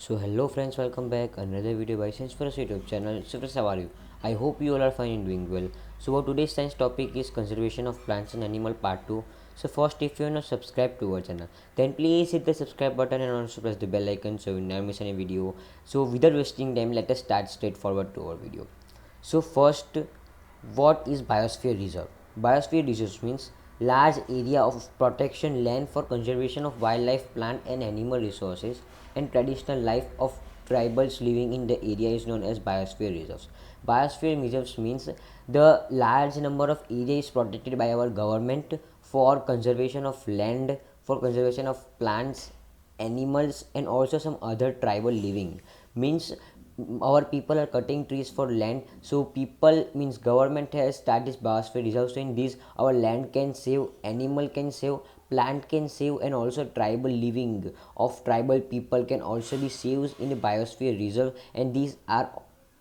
So hello friends, welcome back another video by Science for Us YouTube channel. So friends, how are you? I hope you all are fine and doing well. So our today's science topic is conservation of plants and animal part 2. So first, if you are not subscribed to our channel, then please hit the subscribe button and also press the bell icon so you never miss any video. So without wasting time, let us start straight forward to our video. So first, what is biosphere reserve? Biosphere reserve means large area of protection land for conservation of wildlife, plant and animal resources and traditional life of tribals living in the area is known as biosphere reserves. Biosphere reserves means the large number of area is protected by our government for conservation of land, for conservation of plants, animals and also some other tribal living. Means our people are cutting trees for land, so people means government has started this biosphere reserve. So in this our land can save, animal can save, plant can save and also tribal living of tribal people can also be saved in the biosphere reserve, and these are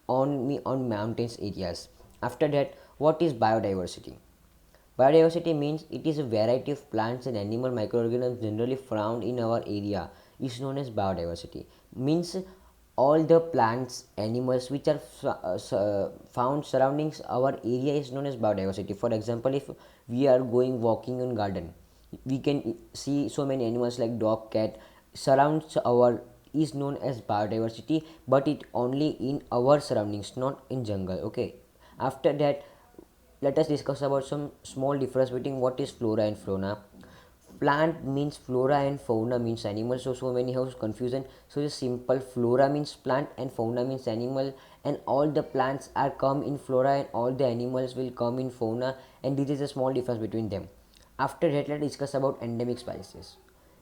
on mountains areas. After that, what is biodiversity? Biodiversity means it is a variety of plants and animal microorganisms generally found in our area is known as biodiversity. Means all the plants, animals which are found surroundings our area is known as biodiversity. For example, if we are going walking in garden, we can see so many animals like dog, cat surrounds our is known as biodiversity, but it only in our surroundings, not in jungle. Okay. After that, let us discuss about some small difference between what is flora and fauna. Plant means flora and fauna means animal, so many have confusion. So it's simple, flora means plant and fauna means animal, and all the plants are come in flora and all the animals will come in fauna, and this is a small difference between them. After that, let's discuss about endemic species.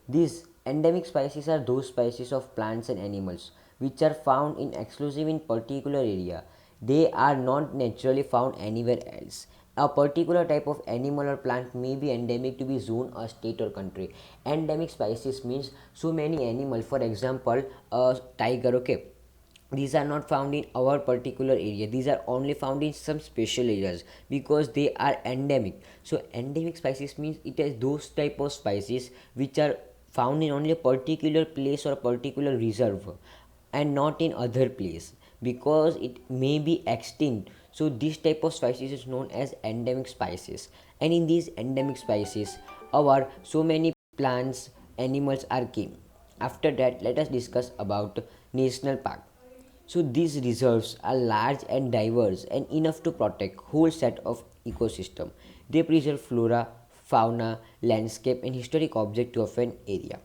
These endemic species are those species of plants and animals which are found in exclusive in particular area. They are not naturally found anywhere else. A particular type of animal or plant may be endemic to be zone, a state or country. Endemic species means so many animals. For example, a tiger. Okay, these are not found in our particular area, these are only found in some special areas because they are endemic. So endemic species means it is those type of species which are found in only a particular place or a particular reserve and not in other place because it may be extinct. So this type of species is known as endemic species, and in these endemic species our so many plants, animals are king. After that, let us discuss about national park. So these reserves are large and diverse and enough to protect whole set of ecosystem. They preserve flora, fauna, landscape and historic object of an area.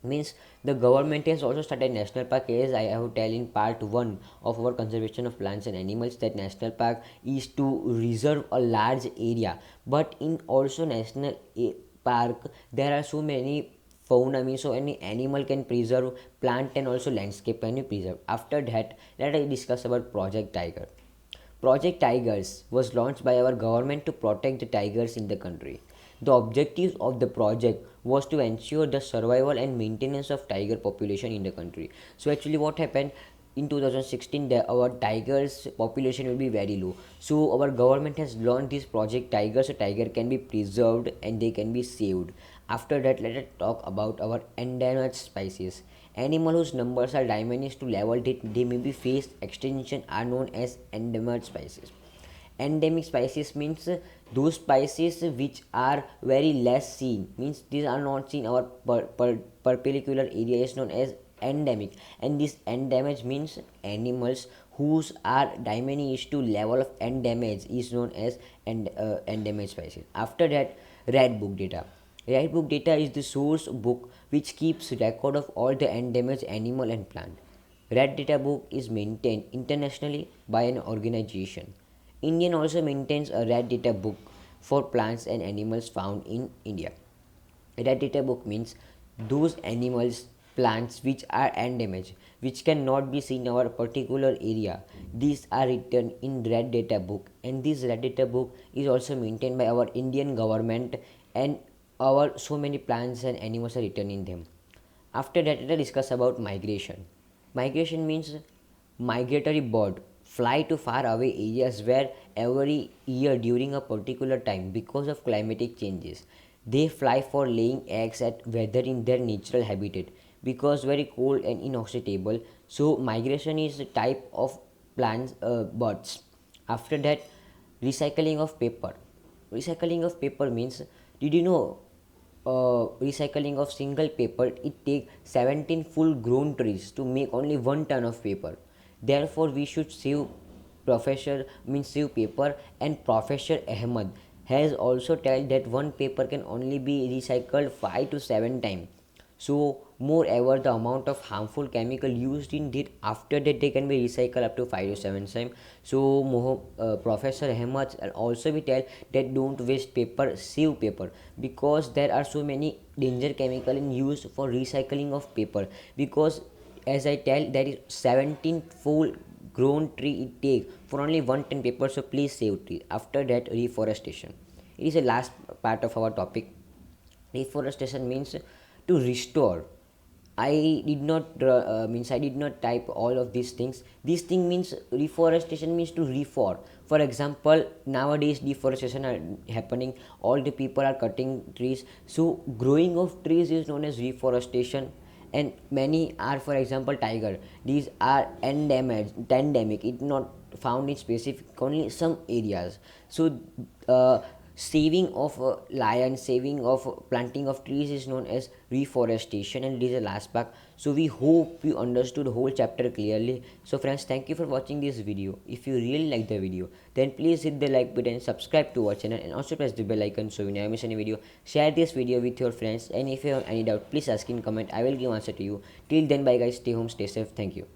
Means the government has also started national park, as I have tell in part 1 of our conservation of plants and animals, that national park is to reserve a large area, but in also national park there are so many fauna, means so any animal can preserve, plant and also landscape can be preserved. After that, let us discuss about project tiger. Project Tigers was launched by our government to protect the tigers in the country. The objective of the project was to ensure the survival and maintenance of tiger population in the country. So actually what happened in 2016, our tigers population will be very low. So our government has launched this project tiger, so tiger can be preserved and they can be saved. After that, let us talk about our endangered species. Animals whose numbers are diminished to level that they may be face extinction are known as endangered species. Endemic species means those species which are very less seen, means these are not seen our perpendicular area is known as endemic, and this endemic means animals whose are diminished to level of endemic is known as endemic species. After that, red book data. Red book data is the source book which keeps record of all the endemic animal and plant. Red data book is maintained internationally by an organization. Indian also maintains a red data book for plants and animals found in India. Red data book means those animals, plants which are endemic, which cannot be seen in our particular area. These are written in red data book, and this red data book is also maintained by our Indian government, and our so many plants and animals are written in them. After that, let us discuss about migration. Migration means migratory bird fly to far away areas where every year during a particular time because of climatic changes. They fly for laying eggs at whether in their natural habitat. because very cold and inoxidable. So migration is a type of plants, birds. After that, recycling of paper. Recycling of paper means, did you know, recycling of single paper, it takes 17 full grown trees to make only 1 ton of paper. Therefore we should save professor means save paper. And Professor Ahmed has also told that one paper can only be recycled 5 to 7 times. So moreover, the amount of harmful chemical used in it, after that they can be recycled up to 5 to 7 times. So Professor Ahmed also we tell that don't waste paper, save paper, because there are so many danger chemical in use for recycling of paper. Because as I tell, there is 17 full grown tree it take for only 1 ton paper. So please save tree. After that, reforestation, it is the last part of our topic. Reforestation means to restore. I did not means I did not type all of these things. This thing means reforestation means to reform. For example, nowadays deforestation are happening, all the people are cutting trees, so growing of trees is known as reforestation. And many are, for example, tiger, these are endemic, it not found in specific only some areas. So saving of lion, saving of planting of trees is known as reforestation, and it is the last part. So we hope you understood the whole chapter clearly. So friends, thank you for watching this video. If you really like the video, then please hit the like button, subscribe to our channel, and also press the bell icon so you never miss any video. Share this video with your friends, and if you have any doubt, please ask in comment. I will give answer to you. Till then, bye guys, stay home, stay safe. Thank you.